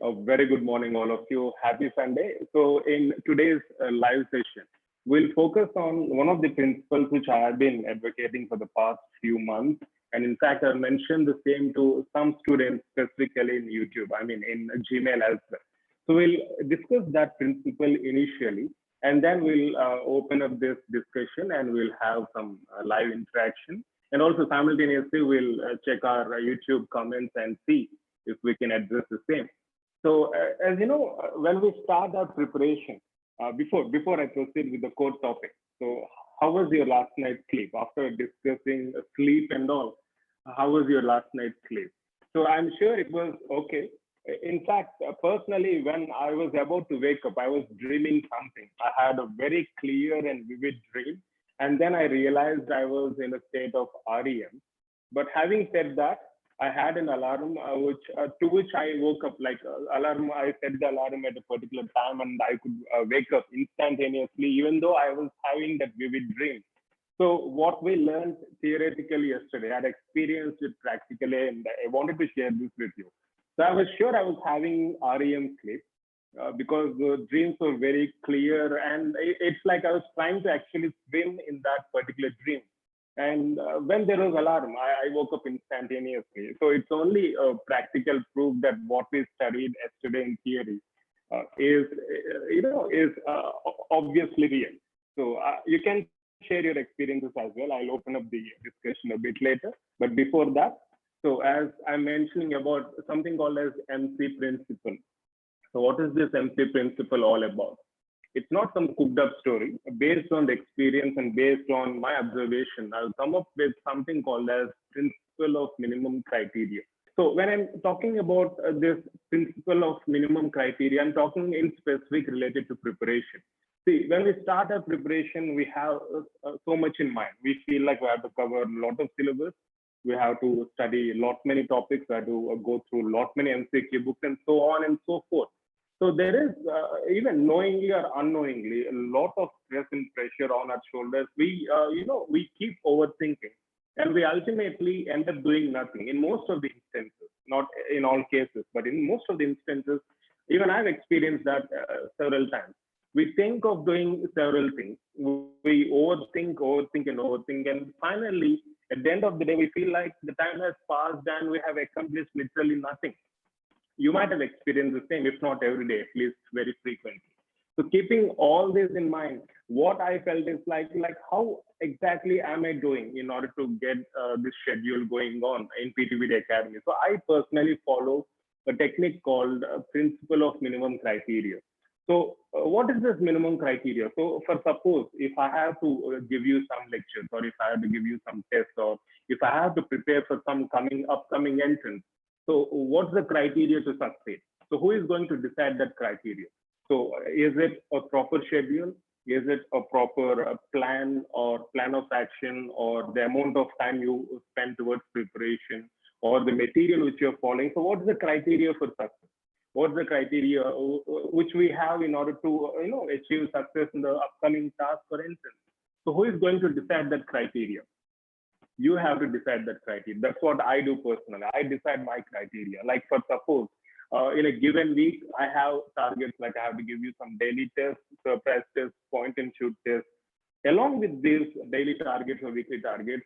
A very good morning, all of you. Happy Sunday. So, in today's live session, we'll focus on one of the principles which I have been advocating for the past few months. And in fact, I mentioned the same to some students specifically in YouTube, I mean, in Gmail as well. So, we'll discuss that principle initially, and then we'll open up this discussion and we'll have some live interaction. And also, simultaneously, we'll check our YouTube comments and see if we can address the same. So, as you know, when we start our preparation, before I proceed with the core topic, so how was your last night's sleep? After discussing sleep and all, how was your last night's sleep? So I'm sure it was okay. In fact, personally, when I was about to wake up, I was dreaming something. I had a very clear and vivid dream, and then I realized I was in a state of REM. But having said that, I had an alarm which to which I woke up like alarm. I set the alarm at a particular time, and I could wake up instantaneously, even though I was having that vivid dream. So what we learned theoretically yesterday, I had experienced it practically, and I wanted to share this with you. So I was sure I was having REM sleep because the dreams were very clear, and it's like I was trying to actually swim in that particular dream. And when there was alarm, I woke up instantaneously. So it's only a practical proof that what we studied yesterday in theory is obviously real. So you can share your experiences as well. I'll open up the discussion a bit later. But before that, so as I'm mentioning about something called as MC principle. So what is this MC principle all about? It's not some cooked up story. Based on the experience and based on my observation, I'll come up with something called as principle of minimum criteria. So when I'm talking about this principle of minimum criteria, I'm talking in specific related to preparation. See, when we start our preparation, we have so much in mind. We feel like we have to cover a lot of syllabus. We have to study a lot many topics. We have to go through a lot many MCQ books and so on and so forth. So there is even knowingly or unknowingly a lot of stress and pressure on our shoulders. We keep overthinking, and we ultimately end up doing nothing. In most of the instances, not in all cases, but in most of the instances, even I've experienced that several times. We think of doing several things. We overthink, and overthink, and finally, at the end of the day, we feel like the time has passed and we have accomplished literally nothing. You might have experienced the same, if not every day, at least very frequently. So keeping all this in mind, what I felt is like how exactly am I doing in order to get this schedule going on in PTVD Academy? So I personally follow a technique called principle of minimum criteria. So what is this minimum criteria? So for suppose if I have to give you some lectures, or if I have to give you some tests, or if I have to prepare for some upcoming entrance, so what's the criteria to succeed? So who is going to decide that criteria? So is it a proper schedule? Is it a proper plan or plan of action, or the amount of time you spend towards preparation, or the material which you're following? So what's the criteria for success? What's the criteria which we have in order to achieve success in the upcoming task, for instance? So who is going to decide that criteria? You have to decide that criteria. That's what I do personally. I decide my criteria. Like for suppose, in a given week, I have targets like I have to give you some daily tests, surprise tests, point and shoot tests. Along with these daily targets or weekly targets,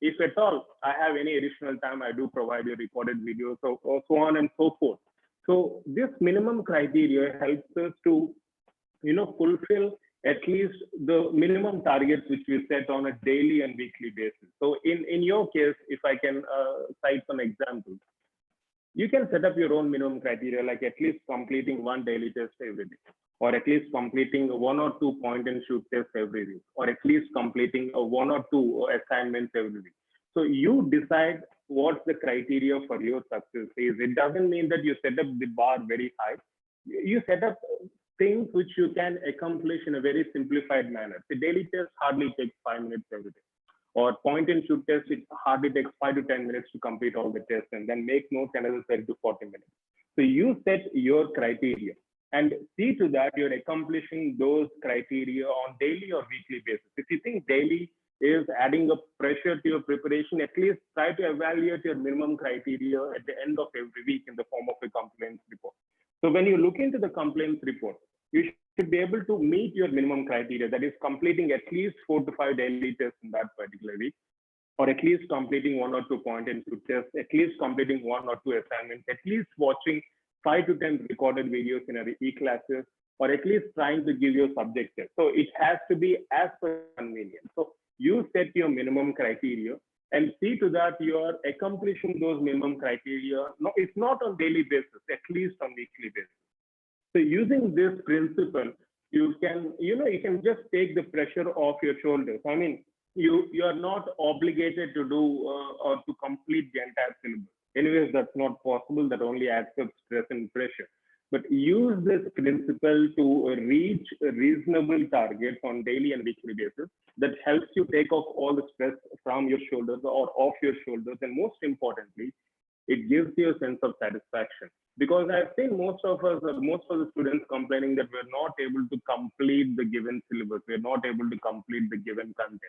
if at all I have any additional time, I do provide you recorded videos, so on and so forth. So this minimum criteria helps us to fulfill at least the minimum targets which we set on a daily and weekly basis. So in your case, if I can cite some examples, you can set up your own minimum criteria, like at least completing one daily test every day, or at least completing one or two point and shoot tests every week, or at least completing one or two assignments every week. So you decide what's the criteria for your success is. It doesn't mean that you set up the bar very high. You set up things which you can accomplish in a very simplified manner. The daily test hardly takes 5 minutes every day, or point and shoot test, it hardly takes 5 to 10 minutes to complete all the tests, and then make notes another 30 to 40 minutes. So you set your criteria and see to that you're accomplishing those criteria on daily or weekly basis. If you think daily, is adding up pressure to your preparation, at least try to evaluate your minimum criteria at the end of every week in the form of a complaints report. So when you look into the complaints report, you should be able to meet your minimum criteria, that is completing at least 4 to 5 daily tests in that particular week, or at least completing 1 or 2 point and shoot tests, at least completing 1 or 2 assignments, at least watching 5 to 10 recorded videos in our e-classes, or at least trying to give your subject test. So it has to be as per convenience. So you set your minimum criteria and see to that you are accomplishing those minimum criteria. No, it's not on daily basis, at least on weekly basis. So using this principle, you can just take the pressure off your shoulders. I mean, you are not obligated to do or to complete the entire syllabus. Anyways, that's not possible. That only adds up stress and pressure. But use this principle to reach reasonable targets on daily and weekly basis. That helps you take off all the stress from your shoulders or off your shoulders. And most importantly, it gives you a sense of satisfaction. Because I've seen most of us, or most of the students complaining that we're not able to complete the given syllabus. We're not able to complete the given content.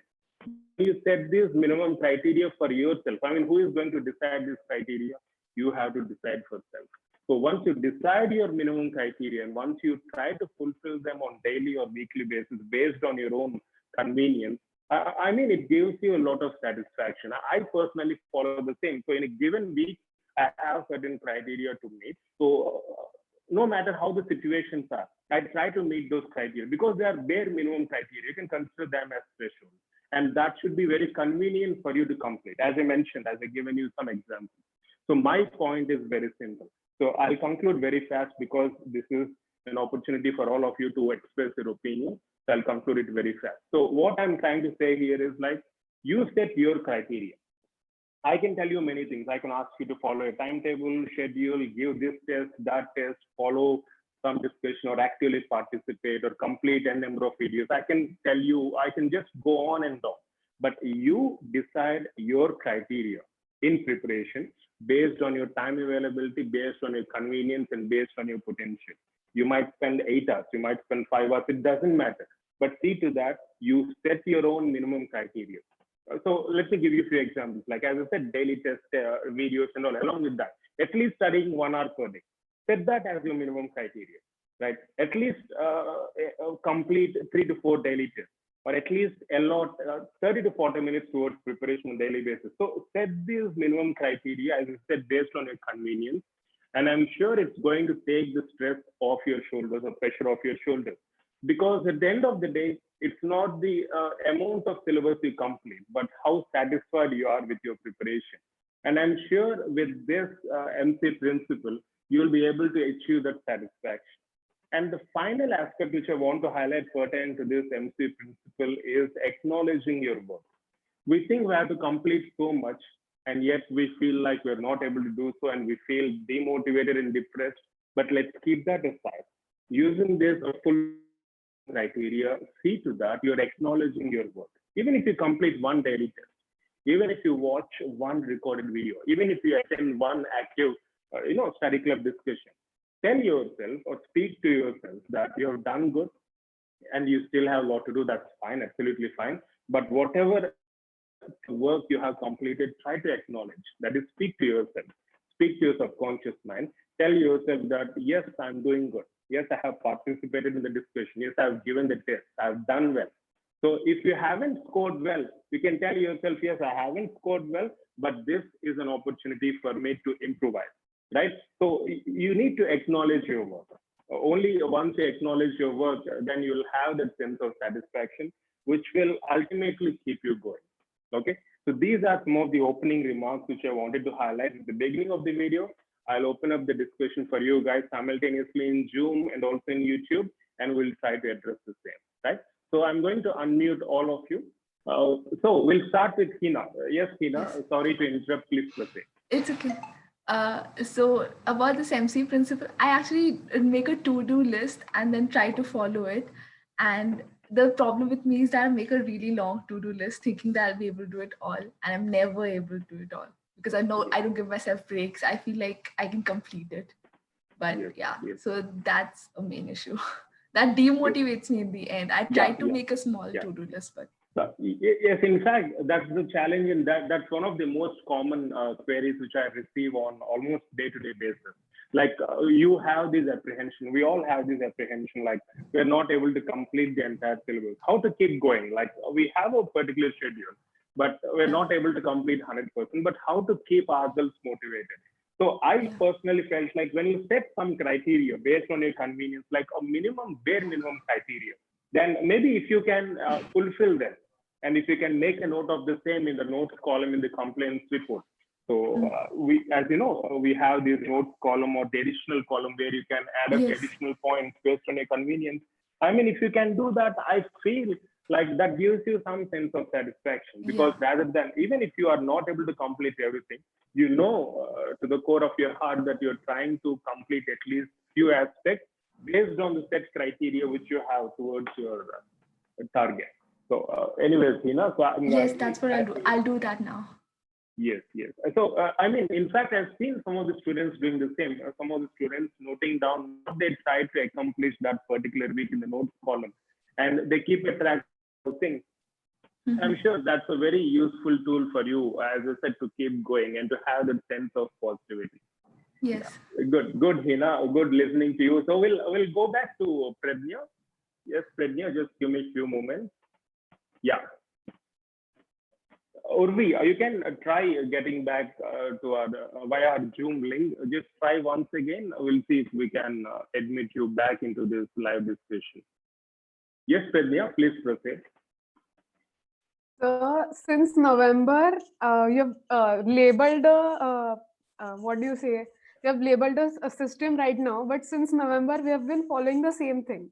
You set these minimum criteria for yourself. I mean, who is going to decide this criteria? You have to decide for self. So once you decide your minimum criteria and once you try to fulfill them on daily or weekly basis based on your own convenience, I mean, it gives you a lot of satisfaction. I personally follow the same. So in a given week, I have certain criteria to meet. So no matter how the situations are, I try to meet those criteria because they are bare minimum criteria. You can consider them as thresholds. And that should be very convenient for you to complete. As I mentioned, as I've given you some examples. So my point is very simple. So I'll conclude very fast because this is an opportunity for all of you to express your opinion. So I'll conclude it very fast. So what I'm trying to say here is like, you set your criteria. I can tell you many things. I can ask you to follow a timetable, schedule, give this test, that test, follow some discussion or actively participate or complete a number of videos. I can tell you, I can just go on and on. But you decide your criteria in preparation based on your time availability, based on your convenience, and based on your potential. You might spend 8 hours, you might spend 5 hours, it doesn't matter. But see to that, you set your own minimum criteria. So let me give you a few examples. Like as I said, daily test videos and all. Along with that, at least studying 1 hour per day. Set that as your minimum criteria, right? At least complete 3 to 4 daily tests, or at least allot 30 to 40 minutes towards preparation on a daily basis. So set these minimum criteria, as I said, based on your convenience. And I'm sure it's going to take the stress off your shoulders or pressure off your shoulders. Because at the end of the day, it's not the amount of syllabus you complete, but how satisfied you are with your preparation. And I'm sure with this MC principle, you'll be able to achieve that satisfaction. And the final aspect which I want to highlight pertaining to this MC principle is acknowledging your work. We think we have to complete so much, and yet we feel like we're not able to do so, and we feel demotivated and depressed. But let's keep that aside. Using this full criteria, see to that you're acknowledging your work. Even if you complete 1 daily test, even if you watch 1 recorded video, even if you attend 1 active study club discussion, tell yourself or speak to yourself that you have done good and you still have a lot to do. That's fine, absolutely fine. But whatever work you have completed, try to acknowledge. That is, speak to yourself, speak to your subconscious mind. Tell yourself that, yes, I'm doing good. Yes, I have participated in the discussion. Yes, I've given the test. I've done well. So if you haven't scored well, you can tell yourself, yes, I haven't scored well, but this is an opportunity for me to improvise, right? So you need to acknowledge your work. Only once you acknowledge your work, then you'll have that sense of satisfaction, which will ultimately keep you going, okay? So these are some of the opening remarks which I wanted to highlight at the beginning of the video. I'll open up the discussion for you guys simultaneously in Zoom and also in YouTube, and we'll try to address the same, right? So I'm going to unmute all of you. So we'll start with Hina. Yes, Hina, sorry to interrupt, please proceed. It's okay. So about this MC principle, I actually make a to-do list and then try to follow it. And the problem with me is that I make a really long to-do list thinking that I'll be able to do it all. And I'm never able to do it all because I know I don't give myself breaks. I feel like I can complete it. But so that's a main issue. That demotivates me in the end. I try to make a small to-do list, but Yes, in fact, that's the challenge, and that's one of the most common queries which I receive on almost day-to-day basis. Like you have this apprehension, we all have this apprehension, like we're not able to complete the entire syllabus. How to keep going? Like we have a particular schedule, but we're Yeah. not able to complete 100%. But how to keep ourselves motivated? So I Yeah. personally felt like when you set some criteria based on your convenience, like a minimum, bare minimum criteria, then maybe if you can fulfill them, and if you can make a note of the same in the notes column in the complaints report. So Mm. we, as you know, we have this notes column or the additional column where you can add up Yes. additional points based on your convenience. I mean, if you can do that, I feel like that gives you some sense of satisfaction, because Yeah. rather than, even if you are not able to complete everything, you know to the core of your heart that you're trying to complete at least few aspects based on the set criteria which you have towards your target. So, anyways, Hina, so Yes, that's what I'll do. I'll do that now. yes, yes. So, I mean, in fact, I've seen some of the students doing the same. Some of the students noting down what they try to accomplish that particular week in the notes column, and they keep a track of things. I'm Mhm. sure that's a very useful tool for you, as I said, to keep going and to have that sense of positivity. Yes. Yeah, good, Hina. Good listening to you. So we'll go back to Pradnya. Yes, Pradnya, just give me a few moments. Yeah. Urvi, you can try getting back to our via our Zoom link. Just try once again. We'll see if we can admit you back into this live discussion. Yes, Pradnya, please proceed. So since November, you've labeled what do you say? You have labeled a system right now, but since November, we have been following the same thing.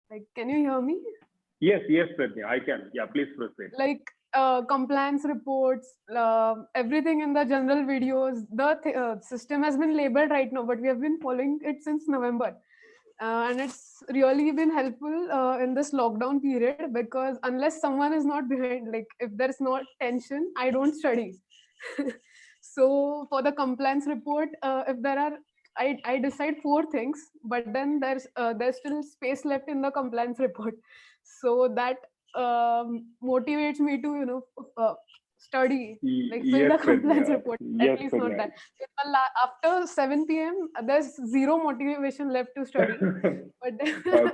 Like, can you hear me? Yes, yes, Pradnya, I can. Yeah, please proceed. Like compliance reports, everything in the general videos, the system has been labeled right now, but we have been following it since November. And it's really been helpful in this lockdown period, because unless someone is not behind, like if there's not tension, I don't study. So for the compliance report, if there are, I decide four things, but then there's still space left in the compliance report. So that motivates me to study, like fill Yes, the compliance Pradnya. report, at Yes, least not Pradnya. that. After 7 p.m. there's zero motivation left to study. But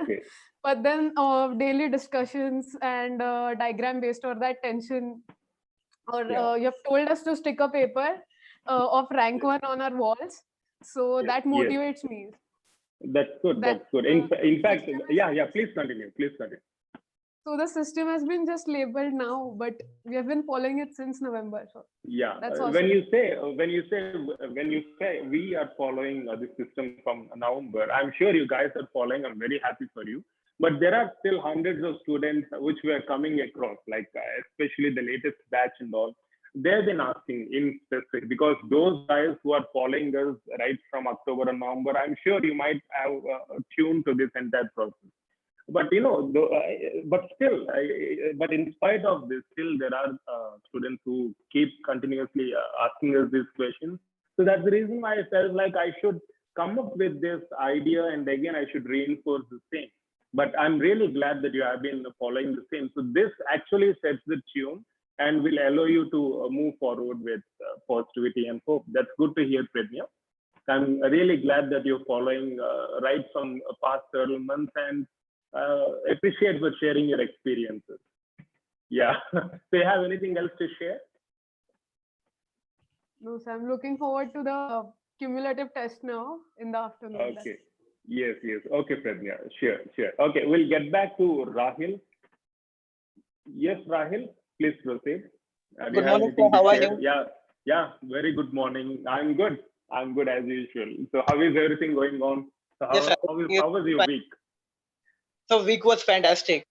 Okay. but then daily discussions and diagram based, or that tension, or Yeah. you have told us to stick a paper of rank one on our walls, so Yes. that Yes. motivates me. That's good. That That's good. In fact, system yeah, yeah. is, Please continue. Please continue. so the system has been just labeled now, but we have been following it since November, so Yeah, that's when awesome. you say when you say we are following this system from November, I'm sure you guys are following. I'm very happy for you. But there are still hundreds of students which we are coming across, like especially the latest batch and all. They've been asking in specific, because those guys who are following us right from October and November, I'm sure you might have tuned to this entire process. But you know, but still, but in spite of this, still there are students who keep continuously asking us these questions. So that's the reason why I felt like I should come up with this idea, and again I should reinforce the same. But I'm really glad that you have been following the same. So this actually sets the tune and will allow you to move forward with positivity and hope. That's good to hear, Pradnya. I'm really glad that you're following right from past several months, and appreciate for sharing your experiences. Yeah. So you have anything else to share? No, so I'm looking forward to the cumulative test now in the afternoon. Okay. Yes, yes. Okay, Pradnya. Sure, sure. Okay, we'll get back to Rahil. Yes, Rahil, please proceed. Do you Good have morning, sir. anything to How are share? you? Yeah, yeah. Very good morning. I'm good. I'm good as usual. So how is everything going on? So Yes, everything is how was your fine. week? So week was fantastic.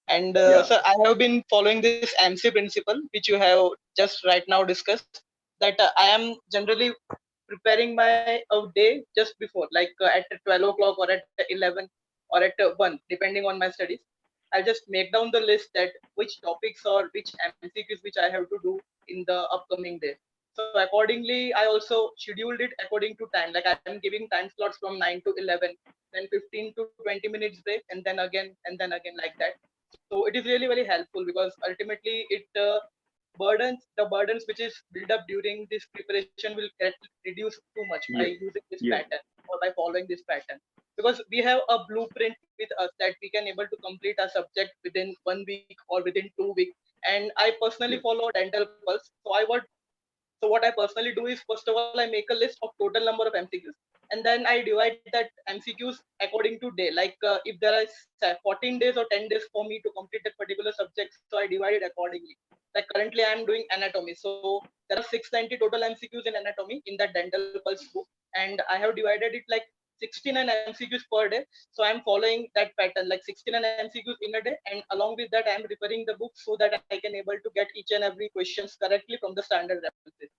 And Yeah. sir, I have been following this MC principle, which you have just right now discussed. That I am generally preparing my day just before, like at 12 o'clock or at 11 or at 1, depending on my studies. I'll just make down the list that which topics or which MCQs which I have to do in the upcoming day. So accordingly, I also scheduled it according to time. Like I'm giving time slots from 9 to 11, then 15 to 20 minutes break, and then again, like that. So it is really very helpful because ultimately it burdens which is built up during this preparation will get reduced too much by Yes, using this yes, pattern or by following this pattern, because we have a blueprint with us that we can able to complete our subject within 1 week or within 2 weeks. And I personally yes. follow dental pulse. So what I personally do is, first of all, I make a list of total number of MCQs, and then I divide that MCQs according to day. Like if there are 14 days or 10 days for me to complete that particular subject, so I divide it accordingly. Like currently I am doing anatomy, so there are 690 total MCQs in anatomy in that dental pulse book, and I have divided it like 69 MCQs per day. So I'm following that pattern, like 69 MCQs in a day, and along with that I am referring the book so that I can able to get each and every questions correctly from the standard references.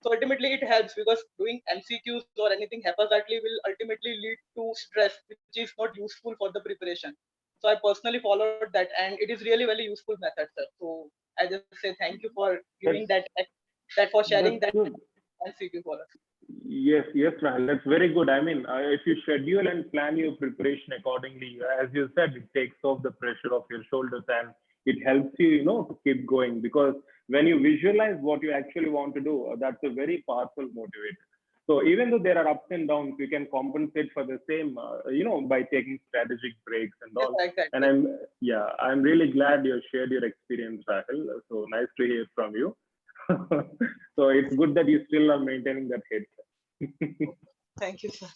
So ultimately it helps because doing MCQs or anything haphazardly will ultimately lead to stress, which is not useful for the preparation. So I personally followed that, and it is really very useful method, sir. So I just say thank you for giving That's that for sharing that's that good. MCQ for us. Yes, yes, Rahul, that's very good. I mean, if you schedule and plan your preparation accordingly, as you said, it takes off the pressure off your shoulders and it helps you, to keep going. Because when you visualize what you actually want to do, that's a very powerful motivator. So even though there are ups and downs, you can compensate for the same, by taking strategic breaks and Yes, all. And exactly. I'm really glad you shared your experience, Rahul. So nice to hear from you. So it's good that you still are maintaining that head. Thank you, sir.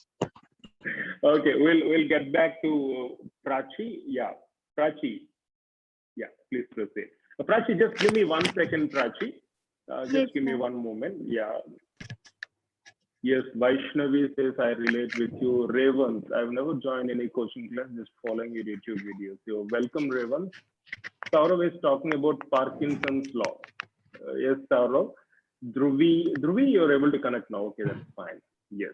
Okay, we'll get back to Prachi. Yeah, Prachi. Yeah, please proceed. Prachi, just give me 1 second, Prachi. Yes, Just give me sir. one moment. Yeah. Yes, Vaishnavi says I relate with you. Ravens, I've never joined any coaching class, just following your YouTube videos. So welcome, Ravens. Saurav is talking about Parkinson's law. Yes, Saurav. Dhruvi, you're able to connect now. Okay, that's fine. Yes.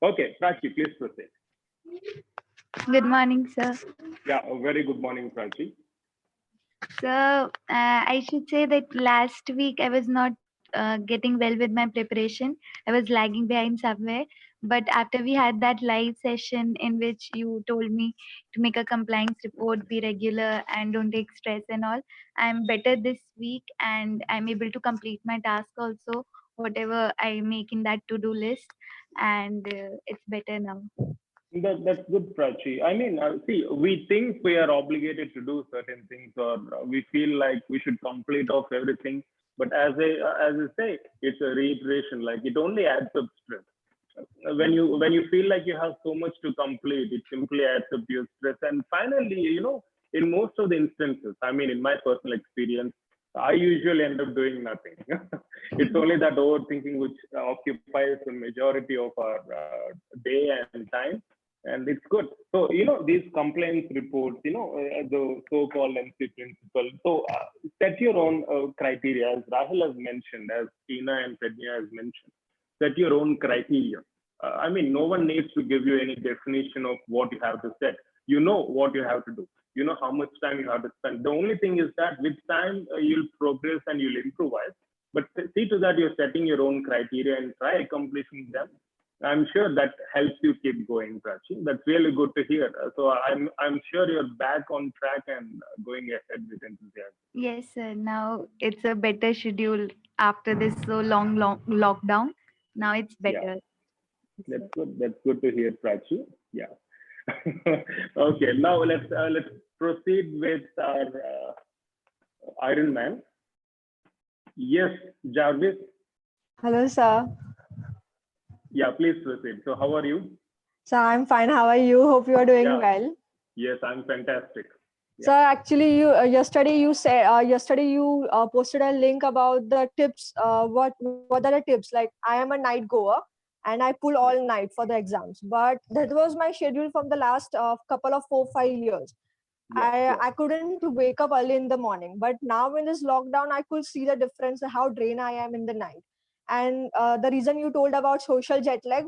Okay, Prachi, please proceed. Good morning, sir. Yeah, a very good morning, Prachi. So, I should say that last week I was not getting well with my preparation. I was lagging behind somewhere. But after we had that live session in which you told me to make a compliance report, be regular, and don't take stress and all, I'm better this week and I'm able to complete my task also, whatever I make in that to do list. And it's better now. That's good, Prachi. I mean, see, we think we are obligated to do certain things, or we feel like we should complete off everything. But as I say, it's a reiteration. Like it only adds up stress. When you feel like you have so much to complete, it simply adds up to your stress. And finally, in most of the instances, I mean, in my personal experience, I usually end up doing nothing. It's only that overthinking which occupies the majority of our day and time, and it's good. So these complaints reports, the so-called MC principle. So set your own criteria, as Rahul has mentioned, as Tina and Pradnya has mentioned. Set your own criteria. I mean, no one needs to give you any definition of what you have to set. You know what you have to do. You know how much time you have to spend. The only thing is that with time you'll progress and you'll improvise. But see to that you're setting your own criteria and try accomplishing them. I'm sure that helps you keep going, Prachi. That's really good to hear. So I'm sure you're back on track and going ahead with enthusiasm. Yes, sir. Now it's a better schedule after this so long lockdown. Now it's Yeah, better. Yes, that's sir. good. That's good to hear, Prachi. Yeah. Okay, now let's proceed with our Iron Man. Yes, Jarvis. Hello, sir. Yeah, please proceed. So, how are you? So I'm fine. How are you? Hope you are doing Yeah, well. yes, I'm fantastic. So Yeah, actually, you yesterday you posted a link about the tips. What are the tips? Like I am a night goer and I pull yes, all night for the exams. But that was my schedule from the last couple of 4-5 years. yeah, yeah. I couldn't wake up early in the morning. But now in this lockdown, I could see the difference how drained I am in the night. And the reason you told about social jet lag,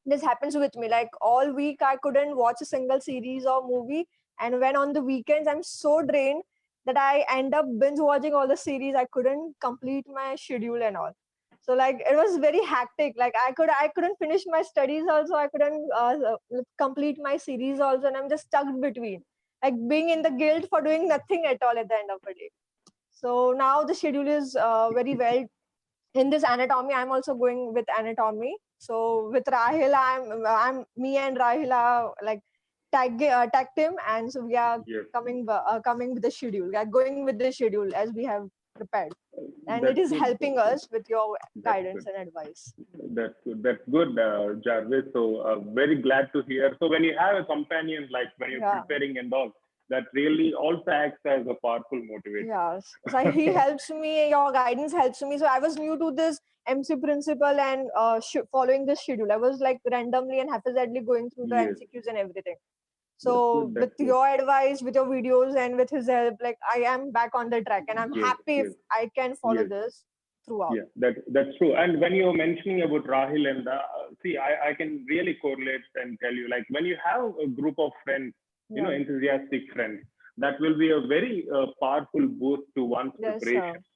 this happens with me. Like all week I couldn't watch a single series or movie, and when on the weekends I'm so drained that I end up binge watching all the series. I couldn't complete my schedule and all. So like it was very hectic. Like I couldn't finish my studies also. I couldn't complete my series also, and I'm just stuck between. like being in the guilt for doing nothing at all at the end of the day. So now the schedule is very well in this anatomy. I'm also going with anatomy. So with Rahil, me and Rahil are like tag team, and so we are Yes. coming with the schedule. We are going with the schedule as we have prepared, and it That's is good. helping us with your That's guidance good. and advice. That's good. That's good, Jarvis. So very glad to hear. So when you have a companion, like when you're Yeah. preparing and all, that really also acts as a powerful motivator. Yeah, so he helps me. Your guidance helps me. So I was new to this MC principle and following this schedule. I was like randomly and haphazardly going through the Yes. MCQs and everything. That's So good. That's with good. your advice, with your videos, and with his help, like I am back on the track, and I'm Yes. happy if Yes. I can follow Yes. this throughout. Yeah, that's true. And when you're mentioning about Rahil and see, I can really correlate and tell you, like when you have a group of friends, Yeah. enthusiastic friends, that will be a very powerful boost to one's Yes, preparation. sir.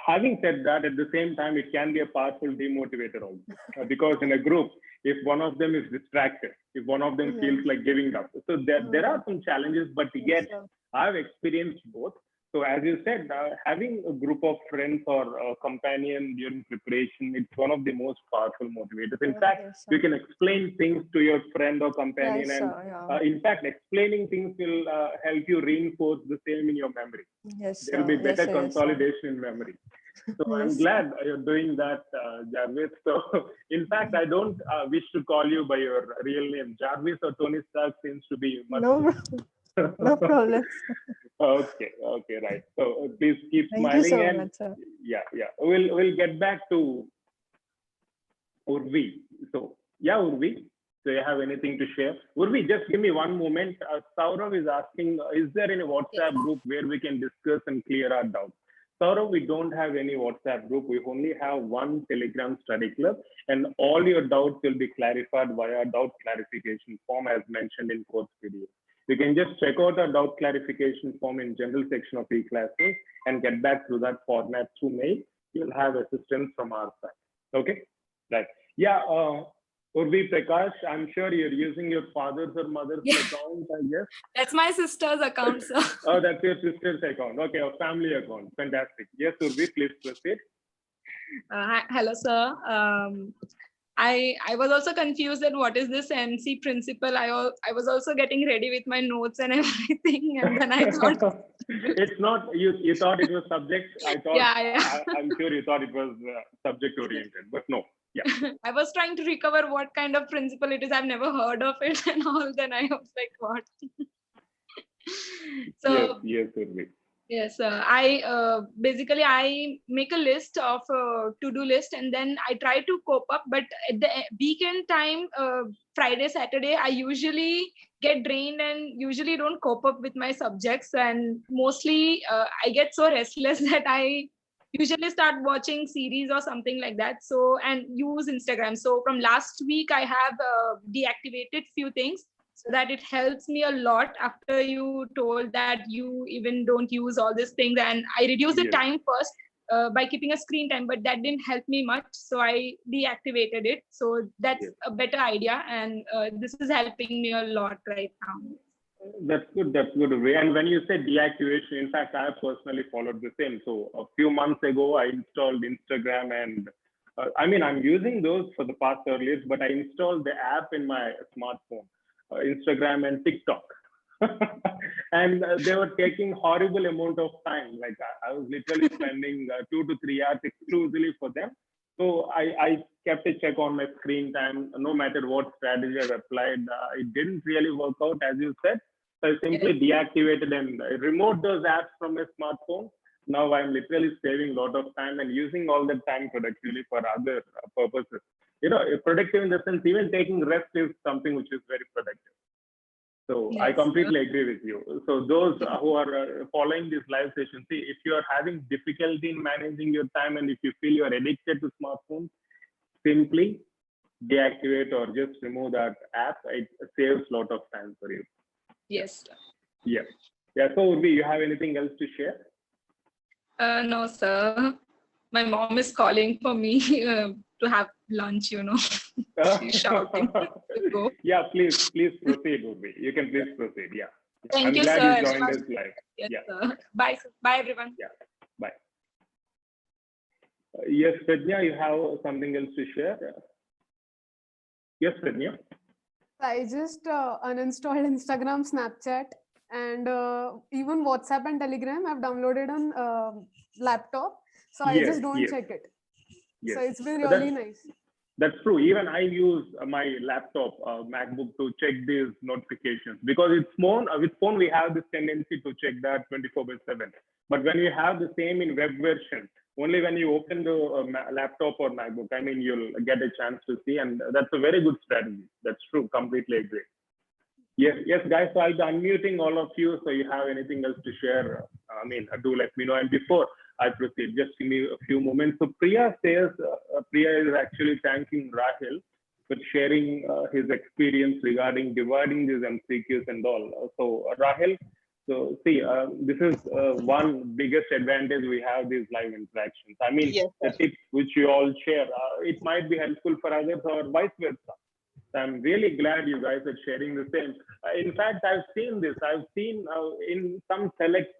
Having said that, at the same time, it can be a powerful demotivator also, because in a group, if one of them is distracted, if one of them feels Yes. like giving up, so there are some challenges, but Yes, yet sir. I've experienced both. So as you said, having a group of friends or a companion during preparation, it's one of the most powerful motivators. In fact, Yes, you sir. can explain things to your friend or companion, Yes, and sir. Yeah. in fact, explaining things will help you reinforce the same in your memory. Yes, There will be sir. Yes, better sir. Yes, sir. consolidation in memory. So I'm Yes. glad you're doing that, Jarvis. So in fact, I don't wish to call you by your real name. Jarvis or Tony Stark seems to be much. No, no problem. Okay, right. So please keep Thank you smiling, so and much, sir. yeah. We'll get back to Urvi. So yeah, Urvi. Do you have anything to share? Urvi, just give me one moment. Saurav is asking, is there any WhatsApp group where we can discuss and clear our doubts? Saurav, we don't have any WhatsApp group. We only have one Telegram study club, and all your doubts will be clarified via doubt clarification form as mentioned in course video. You can just check out our doubt clarification form in general section of e-classes and get back to that format through mail. You'll have assistance from our side. Okay, right. Yeah, Urvi Prakash, I'm sure you're using your father's or mother's account, I guess. That's my sister's account, sir. Oh, that's your sister's account. Okay, a family account. Fantastic. Yes, Urvi, please proceed. Hello, sir. I was also confused that what is this MC principle. I was also getting ready with my notes and everything, and then I thought it's not. You thought it was subject. I thought. Yeah. I'm sure you thought it was subject oriented, but no. Yeah. I was trying to recover what kind of principle it is. I've never heard of it and all. Then I was like, what? So yes, Urvi. Yes, I basically I make a list of to-do list, and then I try to cope up. But at the weekend time, Friday, Saturday, I usually get drained and usually don't cope up with my subjects. And mostly I get so restless that I usually start watching series or something like that. So, and use Instagram. So from last week, I have deactivated few things, so that it helps me a lot. After you told that you even don't use all these things, and I reduced the time first by keeping a screen time, but that didn't help me much, so I deactivated it. So that's a better idea, and this is helping me a lot right now. That's good. That's good. And when you say deactivation, in fact, I have personally followed the same. So a few months ago, I installed Instagram, and I mean, I'm using those for the past earlier, but I installed the app in my smartphone, Instagram and TikTok. And they were taking horrible amount of time. Like I was literally spending 2 to 3 hours exclusively for them. So I kept a check on my screen time, no matter what strategy I applied. It didn't really work out, as you said. So I simply deactivated and removed those apps from my smartphone. Now I'm literally saving a lot of time and using all that time productively for other purposes. You know, productive in the sense, even taking rest is something which is very productive. So I completely agree with you. So those who are following this live session, see, if you are having difficulty in managing your time and if you feel you are addicted to smartphones, simply deactivate or just remove that app. It saves a lot of time for you. Yes. Yeah. So Urvi, you have anything else to share? No, sir. My mom is calling for me to have lunch, you know. She's shouting to go. Yeah, please proceed, Urvi. You can please proceed. Yeah. Thank I'm you, glad sir. you joined us live. Yes, Yeah. sir. Bye, sir. Bye, everyone. Yeah. Bye. Yes, Pradnya, you have something else to share? Yes, Pradnya. I just uninstalled Instagram, Snapchat, and even WhatsApp and Telegram I've downloaded on laptop. So I Yes, just don't yes, check it. yes. So it's been That's really nice. That's true. Even I use my laptop, MacBook, to check these notifications because it's phone. With phone, we have this tendency to check that 24/7. But when you have the same in web version, only when you open the laptop or MacBook, I mean, you'll get a chance to see, and that's a very good strategy. That's true. Completely agree. Yes, yes, guys. So I'll be unmuting all of you. So you have anything else to share? I mean, do let me know. And before I proceed, just give me a few moments. So Priya says, Priya is actually thanking Rahil for sharing his experience regarding dividing these MCQs and all. So Rahil, so see, this is one biggest advantage we have these live interactions. I mean, Yes, the sir. tips which you all share, it might be helpful for others or vice versa. I'm really glad you guys are sharing the same. In fact, I've seen this. I've seen in some select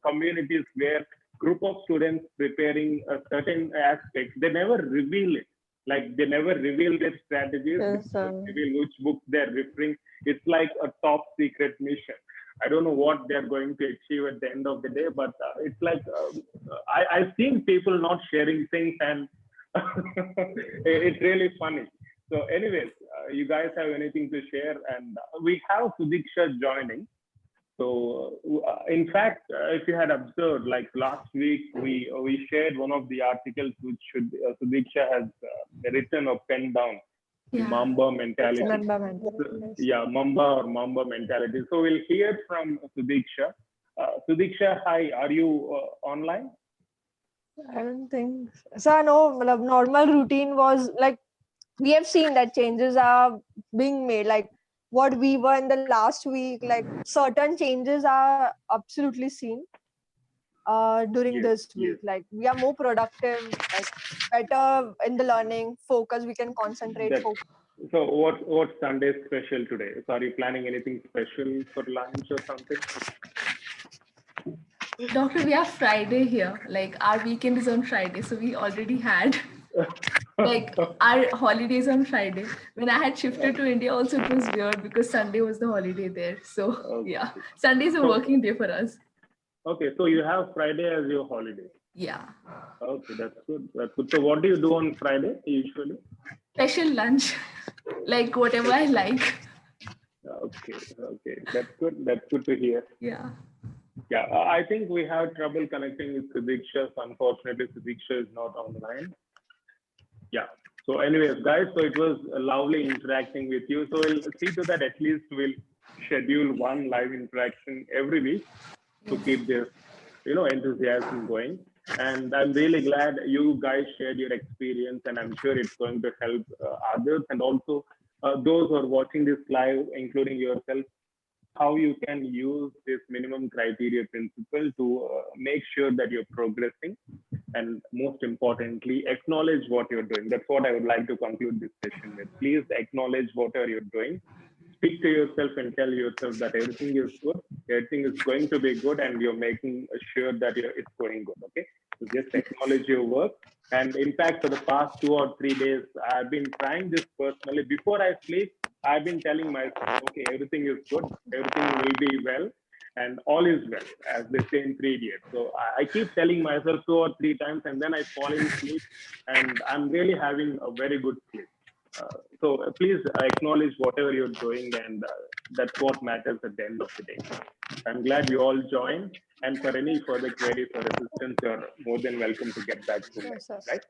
communities where group of students preparing a certain aspects, they never reveal it. Like they never reveal their strategies, Yes, they never reveal which book they're referring. It's like a top secret mission. I don't know what they're going to achieve at the end of the day, but it's like I've seen people not sharing things, and it's really funny. So, anyways, you guys have anything to share? And we have Sudiksha joining. So, in fact, if you had observed, like last week, we shared one of the articles which Sudiksha has written or penned down, the Yeah. Mamba mentality. Mamba So, mentality. yeah, Mamba mentality. So we'll hear from Sudiksha. Sudiksha, hi, are you online? I don't think so. So no, matlab, normal routine was like we have seen that changes are being made. Like what we were in the last week, like certain changes are absolutely seen during Yes, this yes. week. Like we are more productive, like better in the learning, focus. We can concentrate. That, so what's Sunday special today? So are you planning anything special for lunch or something? Doctor, we have Friday here. Like our weekend is on Friday, so we already had like our holidays on Friday. When I had shifted to India, also it was weird because Sunday was the holiday there. So yeah, Sunday is a working day for us. Okay, so you have Friday as your holiday. Yeah. Okay, that's good. That's good. So what do you do on Friday usually? Special lunch, like whatever I like. Okay, okay, that's good. That's good to hear. Yeah. Yeah, I think we have trouble connecting with Sudiksha. So unfortunately, Sudiksha is not online. Yeah. So anyways, guys, so it was lovely interacting with you. So we'll see to that at least we'll schedule one live interaction every week to keep this, enthusiasm going. And I'm really glad you guys shared your experience, and I'm sure it's going to help others and also those who are watching this live, including yourself, how you can use this minimum criteria principle to make sure that you're progressing, and most importantly, acknowledge what you're doing. That's what I would like to conclude this session with. Please acknowledge whatever you're doing. Speak to yourself and tell yourself that everything is good, everything is going to be good, and you're making sure that it's going good. Okay, so just acknowledge your work. And in fact, for the past 2 or 3 days, I've been trying this personally. Before I sleep, I've been telling myself, okay, everything is good, everything will be well, and all is well, as they say in 3 Idiots. So I keep telling myself 2 or 3 times, and then I fall in sleep, and I'm really having a very good sleep. So please acknowledge whatever you're doing, and that's what matters at the end of the day. I'm glad you all joined, and for any further queries or assistance, you're more than welcome to get back to me. Yes, sir. Right?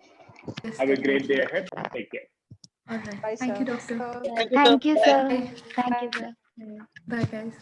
Yes, Have a great day definitely. ahead. Take care. All right. Bye, Thank you, sir. doctor. Thank you, sir. Thank you, Bye. sir. Bye. Thank you, Bye. sir. Bye, guys.